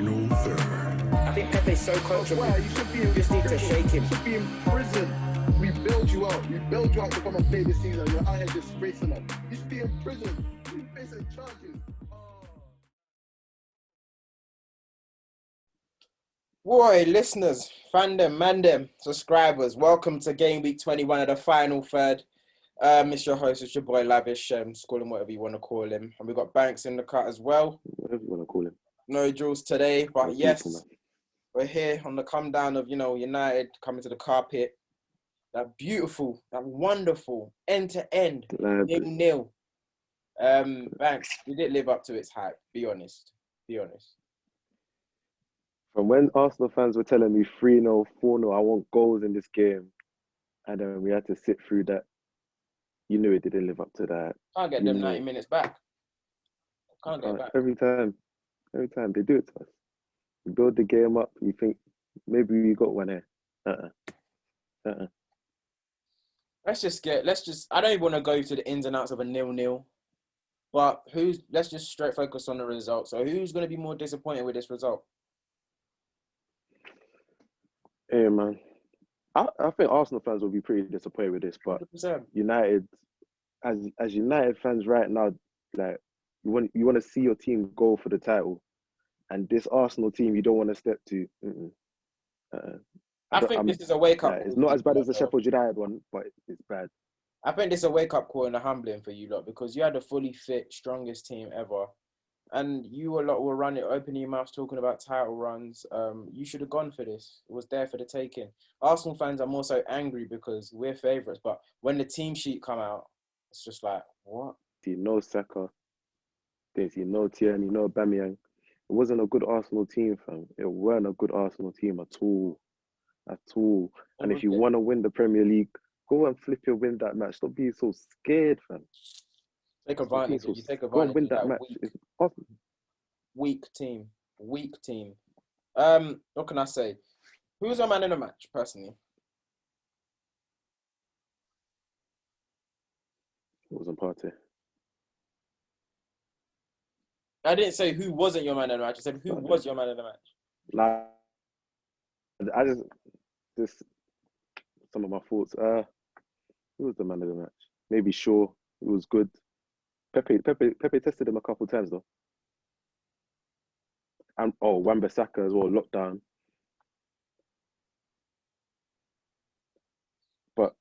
final third. I think Pepe's so coachable. Why? You should be in, just need to shake him. You should be in prison. We bailed you out. We bailed you out to come and play this season. You're out here disgracing us. You should be in prison. You facing charges. Boy, listeners, fandom, mandem, subscribers, welcome to game week 21 of the final third. It's your host, it's your boy Lavish. Just call him whatever you want to call him. And we've got Banks in the cut as well. Whatever you want to call him. No drills today, but No yes, people, we're here on the come down of, United coming to the carpet. That beautiful, that wonderful, end-to-end, 0-0. Banks, did it live up to its hype? Be honest. Be honest. From when Arsenal fans were telling me 3-0, 4-0, I want goals in this game, and then we had to sit through that, you knew it didn't live up to that. Can't get them 90 minutes back. Can't get back. Every time they do it to us. You build the game up, you think maybe we got one here. Let's just I don't even want to go to the ins and outs of a 0-0, but let's just straight focus on the result. So who's going to be more disappointed with this result? Hey, man. I think Arsenal fans will be pretty disappointed with this, but 100%. United, as United fans right now, like you want to see your team go for the title, and this Arsenal team you don't want to step to. I think this is a wake up. It's not as bad as the Sheffield United one, but it's bad. I think this is a wake up call and a humbling for you lot, because you had a fully fit, strongest team ever, and you a lot were running, opening your mouths talking about title runs. You should have gone for this. It was there for the taking. Arsenal fans are more so angry because we're favourites, but when the team sheet come out, it's just like, what? See no Saka, didn't see no Tierney, no Aubameyang. It wasn't a good Arsenal team, fam. It weren't a good Arsenal team at all. And if you want to win the Premier League, go and flip your win that match. Stop being so scared, fam. Take advantage. You take advantage. Go and win that match. It's awesome. Weak team. What can I say? Who's your man in the match, personally? It wasn't Partey. I didn't say who wasn't your man in the match. I said who was your man in the match. Like, just some of my thoughts. Who was the man of the match? Maybe Shaw. It was good. Pepe tested him a couple of times though. And Wan-Bissaka as well, lockdown. But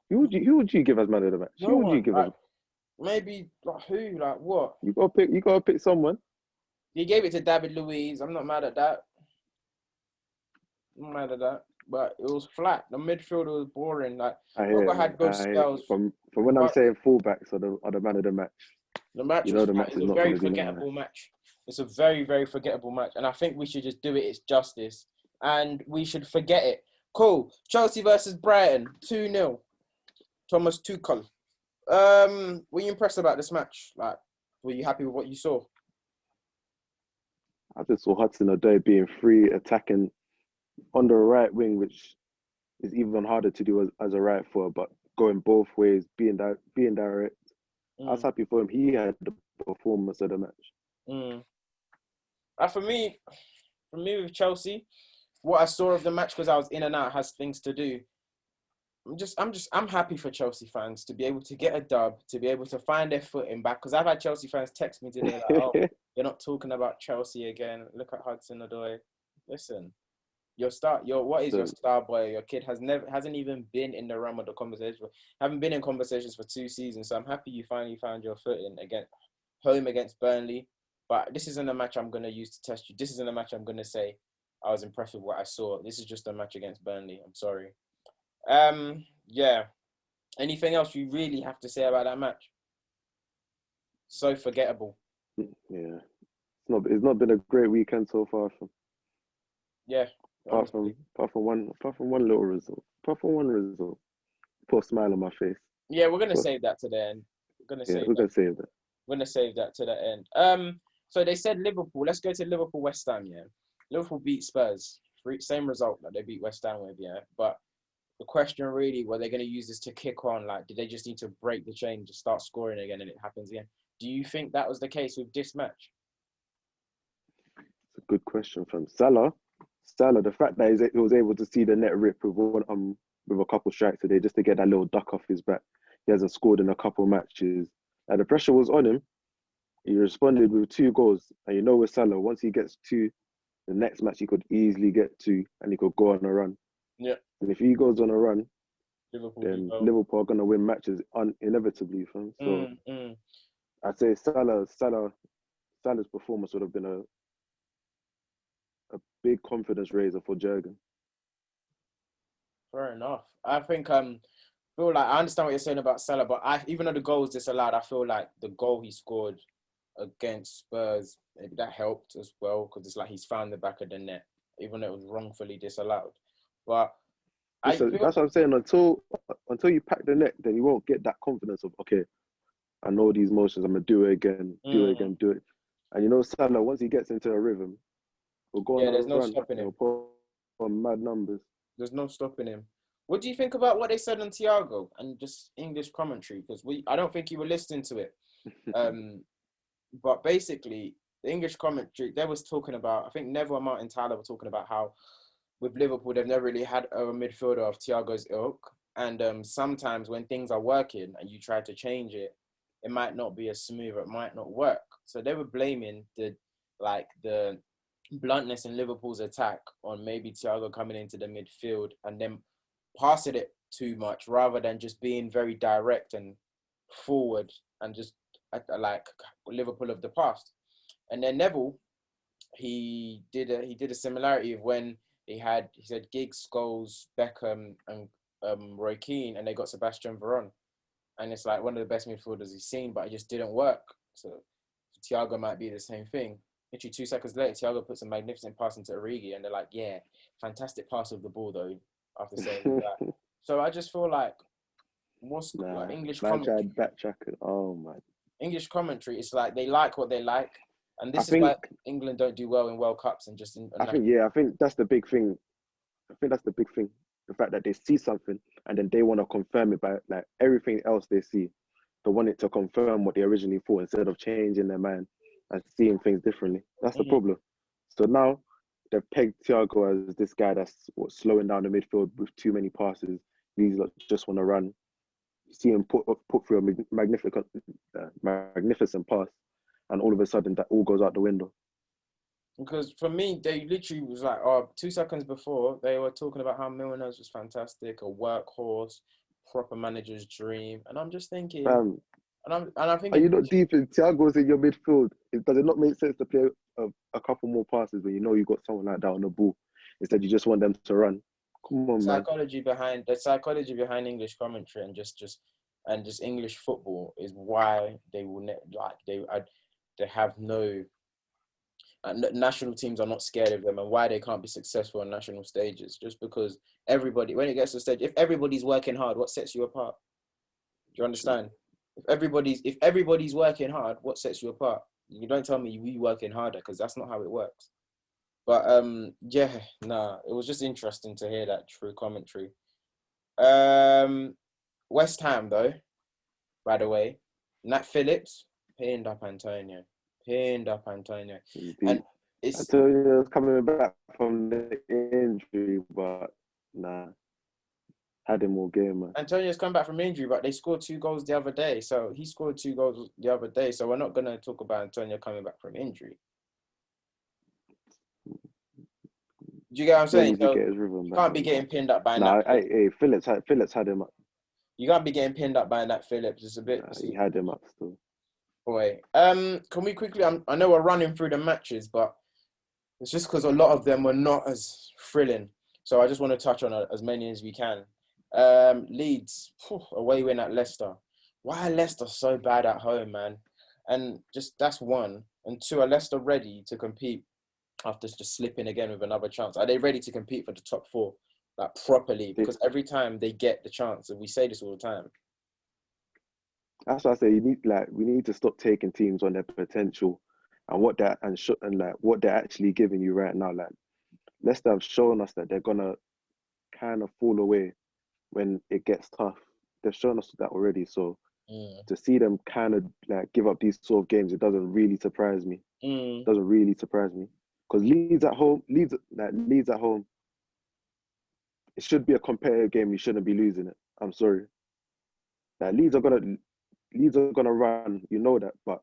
who would you give as man of the match? No who would one, you give as? Maybe who? What? You gotta pick someone. You gave it to David Luiz. I'm not mad at that. But it was flat. The midfield was boring. Like Roger had good spells. From when I'm saying fullbacks are the man of the match. The match was a very forgettable match. It's a very, very forgettable match. And I think we should just do it its justice. And we should forget it. Cool. Chelsea versus Brighton. 2-0. Thomas Tuchel. Were you impressed about this match? Like, were you happy with what you saw? I just saw Hudson-Odoi being free, attacking on the right wing, which is even harder to do as a right forward, but going both ways, being direct. I was happy for him. He had the performance of the match. For me with Chelsea, what I saw of the match, because I was in and out, has things to do. I'm happy for Chelsea fans to be able to get a dub, to be able to find their footing back. Because I've had Chelsea fans text me today like, "Oh, you're not talking about Chelsea again. Look at Hudson-Odoi." Listen, what is your star boy? Your kid hasn't even been in the realm of the conversation. Haven't been in conversations for 2 seasons. So I'm happy you finally found your footing home against Burnley. But this isn't a match I'm going to use to test you. This isn't a match I'm going to say I was impressed with what I saw. This is just a match against Burnley. I'm sorry. Yeah. Anything else you really have to say about that match? So forgettable. Yeah. It's not been a great weekend so far. Yeah. Apart from one little result. Put a smile on my face. Yeah, we're gonna save that to the end. We're gonna save that to the end. So they said Liverpool. Let's go to Liverpool West Ham. Yeah, Liverpool beat Spurs. Same result that they beat West Ham with. Yeah, but the question really, were they going to use this to kick on? Like, did they just need to break the chain, just start scoring again, and it happens again? Do you think that was the case with this match? good question from Salah. Salah, the fact that he was able to see the net rip with a couple strikes today just to get that little duck off his back. He hasn't scored in a couple matches. And the pressure was on him. He responded with 2 goals. And you know with Salah, once he gets 2, the next match he could easily get 2 and he could go on a run. Yeah. And if he goes on a run, Liverpool then Liverpool are going to win matches inevitably. Fam. So I'd say Salah's performance would have been a big confidence raiser for Jurgen. Fair enough. I think feel like I understand what you're saying about Salah, but even though the goal was disallowed, I feel like the goal he scored against Spurs, maybe that helped as well, because it's like he's found the back of the net, even though it was wrongfully disallowed. But that's what I'm saying. Until you pack the net, then you won't get that confidence of, okay, I know these motions, I'm gonna do it again, do it. And you know, Salah, once he gets into a rhythm, he'll go on a there's no run. stopping him. He'll put on mad numbers. There's no stopping him. What do you think about what they said on Thiago and just English commentary? Because I don't think you were listening to it. But basically, the English commentary, they was talking about, I think Neville and Martin Tyler were talking about how with Liverpool, they've never really had a midfielder of Thiago's ilk. And sometimes when things are working and you try to change it, it might not be as smooth, it might not work. So they were blaming the bluntness in Liverpool's attack on maybe Thiago coming into the midfield and then passing it too much rather than just being very direct and forward and just like Liverpool of the past. And then Neville, he did a similarity of when he said Giggs, Scholes, Beckham and Roy Keane, and they got Sebastian Veron. And it's like one of the best midfielders he's seen, but it just didn't work. So Thiago might be the same thing. Literally 2 seconds later, Thiago puts a magnificent pass into Origi, and they're like, yeah, fantastic pass of the ball, though, after saying that. So I just feel like, English commentary? Oh, my. English commentary, it's like they like what they like. And this is why England don't do well in World Cups and just... I think that's the big thing. The fact that they see something and then they want to confirm it by like everything else they see. They want it to confirm what they originally thought instead of changing their mind and seeing things differently. That's the problem. So now they've pegged Thiago as this guy that's slowing down the midfield with too many passes. These just want to run. You see him put through a magnificent pass, and all of a sudden that all goes out the window. Because for me, they literally was like, 2 seconds before, they were talking about how Milner's was fantastic, a workhorse, proper manager's dream. And I'm just thinking... I think... Are you not deep in Thiago's in your midfield? Does it not make sense to play a couple more passes when you know you got someone like that on the ball? Instead, you just want them to run. Come on, man. The psychology behind English commentary and just English football is why they will they have no... national teams are not scared of them, and why they can't be successful on national stages, just because everybody, when it gets to the stage, if everybody's working hard, what sets you apart? Do you understand? If everybody's working hard, what sets you apart? You don't tell me we working harder, because that's not how it works. But it was just interesting to hear that true commentary. West Ham though, by the way, Nat Phillips pinned up Antonio. And Antonio's coming back from the injury, but had him all game, man. Antonio's come back from injury, but they scored 2 goals the other day. So he scored 2 goals the other day. So we're not going to talk about Antonio coming back from injury. Do you get what I'm saying? So you can't be getting pinned up by Nat. Phillips had him up. You can't be getting pinned up by Nat Phillips. It's a bit... he had him up still. Boy, can we quickly... I know we're running through the matches, but it's just because a lot of them were not as thrilling. So I just want to touch on as many as we can. Leeds, away win at Leicester. Why are Leicester so bad at home, man? And just that's 1. And 2, are Leicester ready to compete after just slipping again with another chance? Are they ready to compete for the top 4, like properly? Because every time they get the chance, and we say this all the time. That's why I say we need to stop taking teams on their potential and what they're actually giving you right now. Like Leicester have shown us that they're gonna kind of fall away when it gets tough. They've shown us that already. So to see them kind of like give up these sort of games, it doesn't really surprise me. It doesn't really surprise me Because Leeds at home, Leeds at home, it should be a competitive game. You shouldn't be losing it. I'm sorry. Like Leeds are gonna run. You know that, but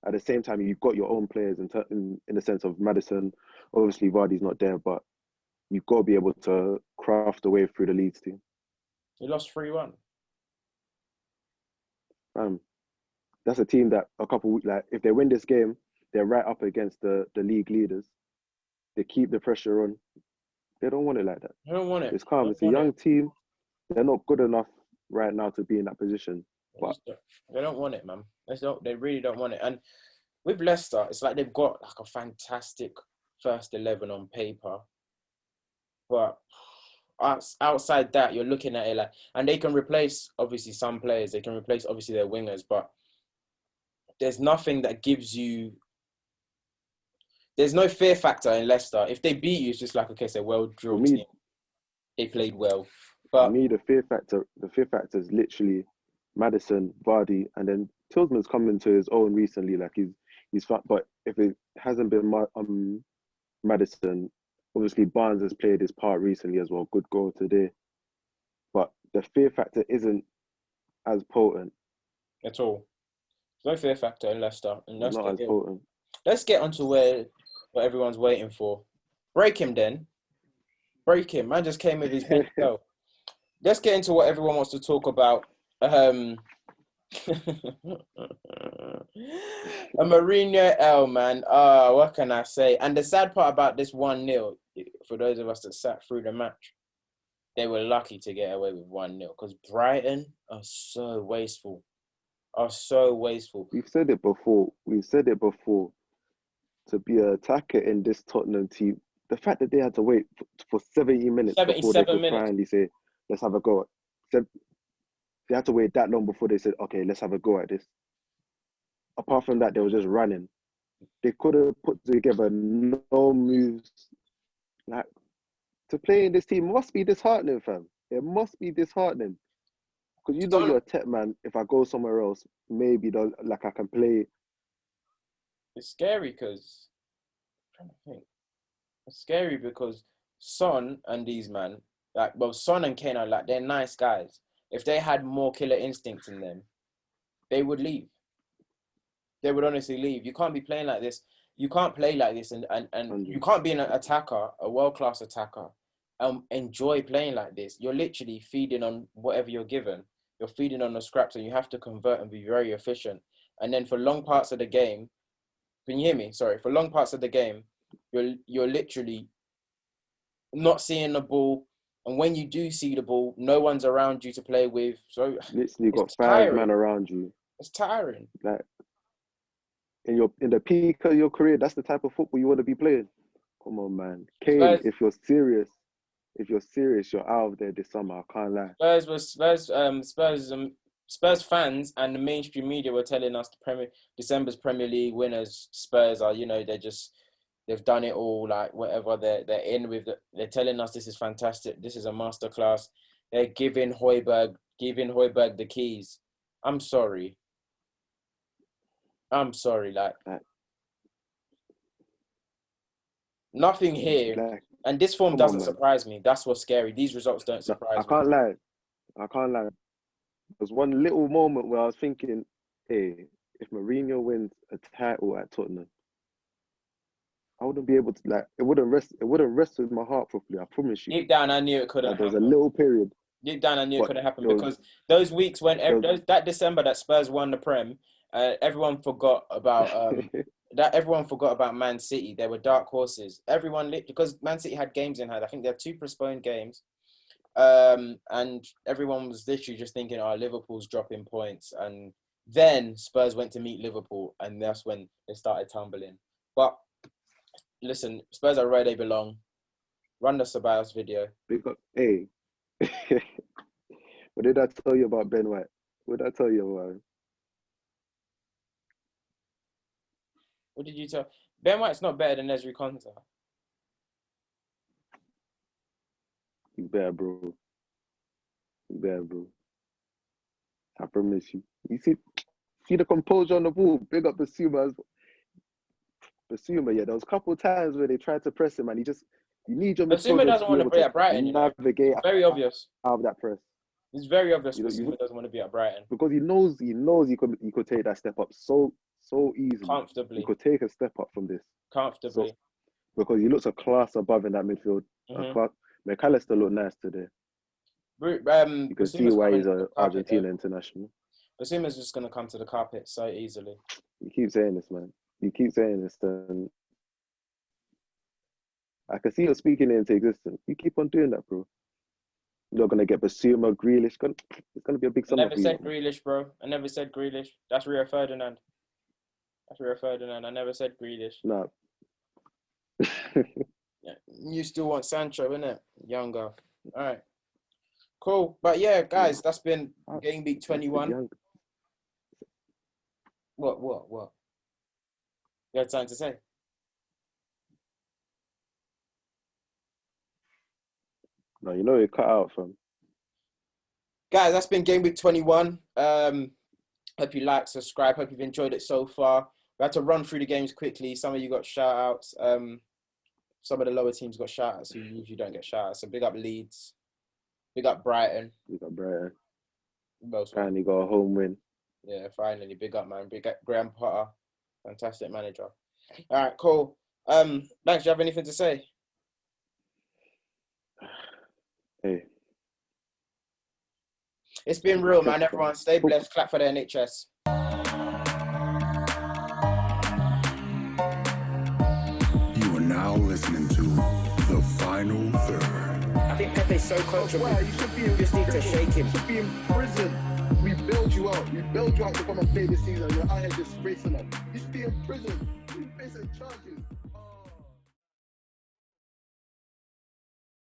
at the same time, you've got your own players in the sense of Maddison. Obviously, Vardy's not there, but you've got to be able to craft a way through the Leeds team. You lost 3-1. That's a team that if they win this game, they're right up against the league leaders. They keep the pressure on. They don't want it like that. They don't want it. It's calm. It's a young team. They're not good enough right now to be in that position. But they don't want it, man. They really don't want it. And with Leicester, it's like they've got like a fantastic first 11 on paper, but outside that, you're looking at it like, and they can replace obviously some players. They can replace obviously their wingers, but there's nothing that gives you. There's no fear factor in Leicester. If they beat you, it's just like, okay, it's a well-drilled team. They played well. But for me, the fear factor is literally Maddison, Vardy, and then Tillman's come into his own recently. Like he's fun, but if it hasn't been Maddison, obviously Barnes has played his part recently as well. Good goal today, but the fear factor isn't as potent at all. There's no fear factor in Leicester, and not as potent. Let's get onto what everyone's waiting for. Break him then. Break him. Man just came with his head. Let's get into what everyone wants to talk about. A Mourinho L, man. What can I say? And the sad part about this 1-0, for those of us that sat through the match, they were lucky to get away with 1-0 because Brighton are so wasteful. We've said it before. To be an attacker in this Tottenham team, the fact that they had to wait for 70 minutes before they could finally say, let's have a go. They had to wait that long before they said, okay, let's have a go at this. Apart from that, they were just running. They could have put together no moves. Like, to play in this team must be disheartening, fam. It must be disheartening. Because you know you're a tech man. If I go somewhere else, maybe I can play. It's scary because Son and these man, Son and Kane are they're nice guys. If they had more killer instincts in them, they would leave. They would honestly leave. You can't be playing like this. You can't play like this, and you can't be an attacker, a world-class attacker, enjoy playing like this. You're literally feeding on whatever you're given. You're feeding on the scraps, and you have to convert and be very efficient. And then for long parts of the game, can you hear me? Sorry. For long parts of the game, you're literally not seeing the ball. And when you do see the ball, no one's around you to play with. So literally got 5 men around you. It's tiring. Like in the peak of your career, that's the type of football you want to be playing. Come on, man. Kane, if you're serious, you're out of there this summer. I can't lie. Spurs fans and the mainstream media were telling us December's Premier League winners. Spurs are, they've done it all. Like whatever they're in with. They're telling us this is fantastic. This is a masterclass. They're giving Højbjerg the keys. I'm sorry. Nothing here. And this form doesn't surprise me. That's what's scary. These results don't surprise me. I can't lie. There's one little moment where I was thinking, hey, if Mourinho wins a title at Tottenham, I wouldn't be able to, it wouldn't rest with my heart properly, I promise you. Deep down, I knew it couldn't happen. There's a little period. Deep down, I knew it couldn't happen because those weeks when, that December that Spurs won the Prem, everyone forgot about everyone forgot about Man City. They were dark horses. Because Man City had games in hand. I think they had 2 postponed games. And everyone was literally just thinking, Liverpool's dropping points. And then Spurs went to meet Liverpool, and that's when they started tumbling. But listen, Spurs are where they belong. Run the Ceballos video. Hey, what did I tell you about Ben White? What did I tell you about him? What did you tell? Ben White's not better than Ezri Konsa. You better, bro. I promise you. You see the composure on the ball. Big up the Subas. Basuma, yeah, there was a couple of times where they tried to press him, and you need your Basuma midfielder doesn't to be want to able be to at Brighton, you know. navigate It's very obvious. out of that press. It's very obvious You know, Basuma doesn't want to be at Brighton. Because he knows he could take that step up so easily. Comfortably. He could take a step up from this. Comfortably. So, because he looks a class above in that midfield. McAllister looked nice today. You can see why he's an Argentina international. Basuma's just going to come to the carpet so easily. You keep saying this, man. You keep saying this, and I can see you're speaking it into existence. You keep on doing that, bro. You're not going to get Basuma, Grealish. It's going to be a big summer. I never said Grealish, bro. I never said Grealish. That's Rio Ferdinand. I never said Grealish. Nah. Yeah. You still want Sancho, innit? Younger. All right. Cool. But yeah, guys, that's been game week 21. What? You had something to say? No, you know it cut out, fam. Guys, that's been game week 21. Hope you like, subscribe. Hope you've enjoyed it so far. We had to run through the games quickly. Some of you got shout-outs. Some of the lower teams got shout-outs who usually don't get shout-outs. So big up Leeds. Big up Brighton. Finally got a home win. Yeah, finally. Big up, man. Big up Graham Potter. Fantastic manager. All right, cool. Max, do you have anything to say? Hey. It's been real, man. Everyone stay blessed. Clap for the NHS. You are now listening to The Final Third. I think Pepe's so coachable. Wow, you should be in just need to shake him. You should be in prison. We build you out. We build you out to come and play this season. You're out here disgracing us. You should be in prison. You facing charges.